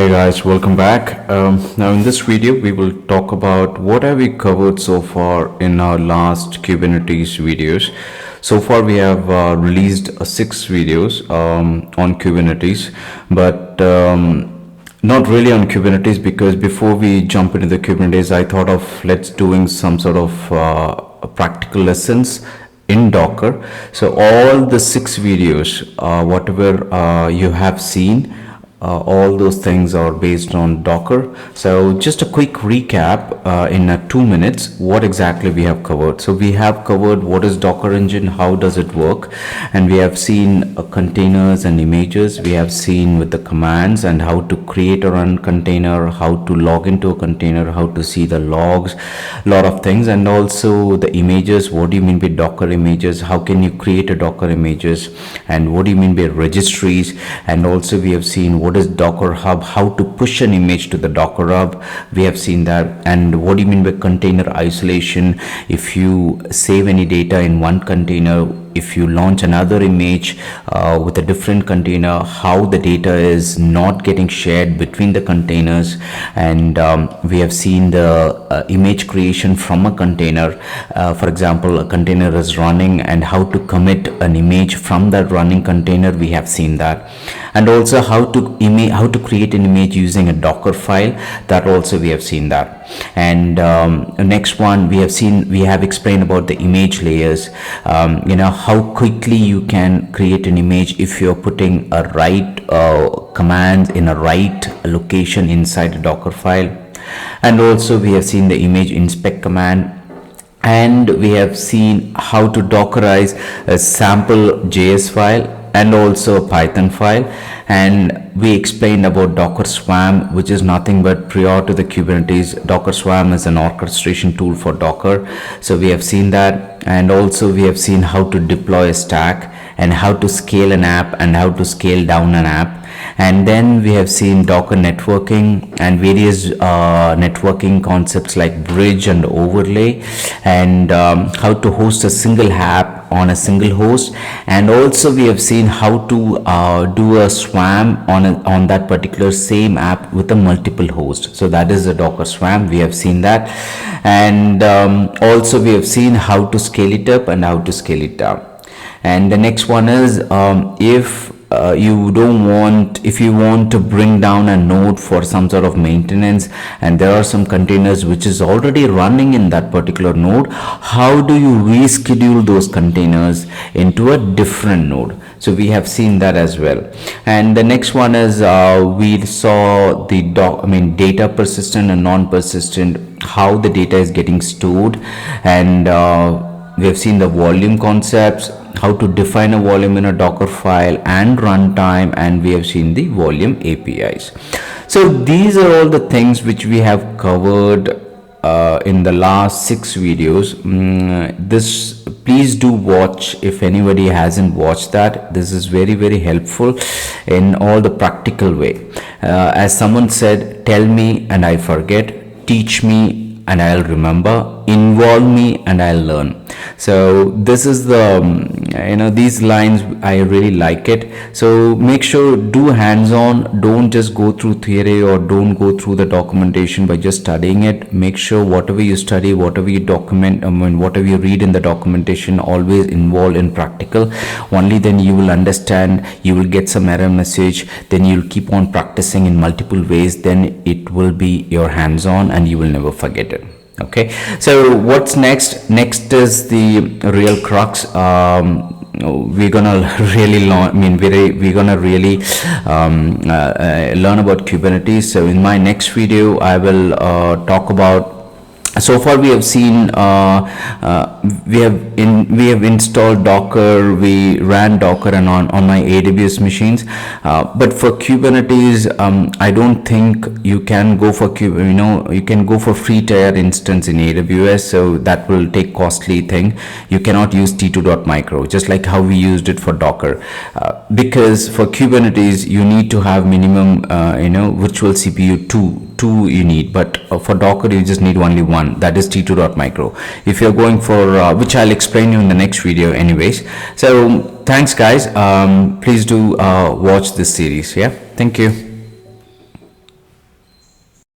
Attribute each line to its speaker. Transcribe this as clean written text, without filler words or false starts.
Speaker 1: Hey guys, welcome back. Now in this video we will talk about what have we covered so far in our last Kubernetes videos. So far we have released 6 videos on Kubernetes, but not really on Kubernetes, because before we jump into the Kubernetes I thought of let's doing some sort of practical lessons in Docker. So all the 6 videos, whatever you have seen, all those things are based on Docker. So just a quick recap in 2 minutes what exactly we have covered. So we have covered what is Docker engine, how does it work, and we have seen containers and images. We have seen with the commands and how to create a run container, how to log into a container, how to see the logs, a lot of things. And also the images, what do you mean by Docker images, how can you create a Docker images, and what do you mean by registries. And also we have seen what is Docker Hub, how to push an image to the Docker Hub. We have seen that. And what do you mean by container isolation? If you save any data in one container, if you launch another image with a different container, how the data is not getting shared between the containers. And we have seen the image creation from a container. For example, a container is running and how to commit an image from that running container. We have seen that. And also how to create an image using a Docker file, that also we have seen that. And next one we have explained about the image layers, how quickly you can create an image if you're putting a right command in a right location inside a Docker file. And also we have seen the image inspect command. And we have seen how to Dockerize a sample JS file and also a Python file. And we explained about Docker Swarm, which is nothing but prior to the Kubernetes. Docker Swarm is an orchestration tool for Docker. So we have seen that. And also we have seen how to deploy a stack and how to scale an app and how to scale down an app. And then we have seen Docker networking and various networking concepts like bridge and overlay, and how to host a single app on a single host. And also we have seen how to do a swarm on that particular same app with a multiple host. So that is the Docker Swarm. We have seen that. And also we have seen how to scale it up and how to scale it down. And the next one is if you want to bring down a node for some sort of maintenance and there are some containers which is already running in that particular node, how do you reschedule those containers into a different node? So we have seen that as well. And the next one is we saw the data persistent and non-persistent, how the data is getting stored. And we have seen the volume concepts, how to define a volume in a Docker file and runtime, and we have seen the volume APIs. So these are all the things which we have covered in the last 6 videos. Please do watch if anybody hasn't watched that. This is very, very helpful in all the practical way. As someone said, tell me and I forget, teach me and I'll remember, involve me and I'll learn. So this is the these lines, I really like it. So make sure do hands-on, don't just go through theory or don't go through the documentation by just studying it. Make sure whatever you study, whatever you document, whatever you read in the documentation, always involve in practical. Only then you will understand, you will get some error message, then you'll keep on practicing in multiple ways, then it will be your hands-on and you will never forget it. Okay, so what's next? Next is the real crux. We're gonna really learn about Kubernetes. So in my next video I will talk about, so far we have seen we have installed Docker, we ran Docker and on my AWS machines, but for Kubernetes I don't think you can go for you can go for free tier instance in AWS, so that will take costly thing. You cannot use t2.micro just like how we used it for Docker, because for Kubernetes you need to have minimum virtual CPU 2 you need, but for Docker you just need only one, that is t2.micro. If you're going for which I'll explain you in the next video anyways. So thanks guys, please do watch this series. Yeah, thank you.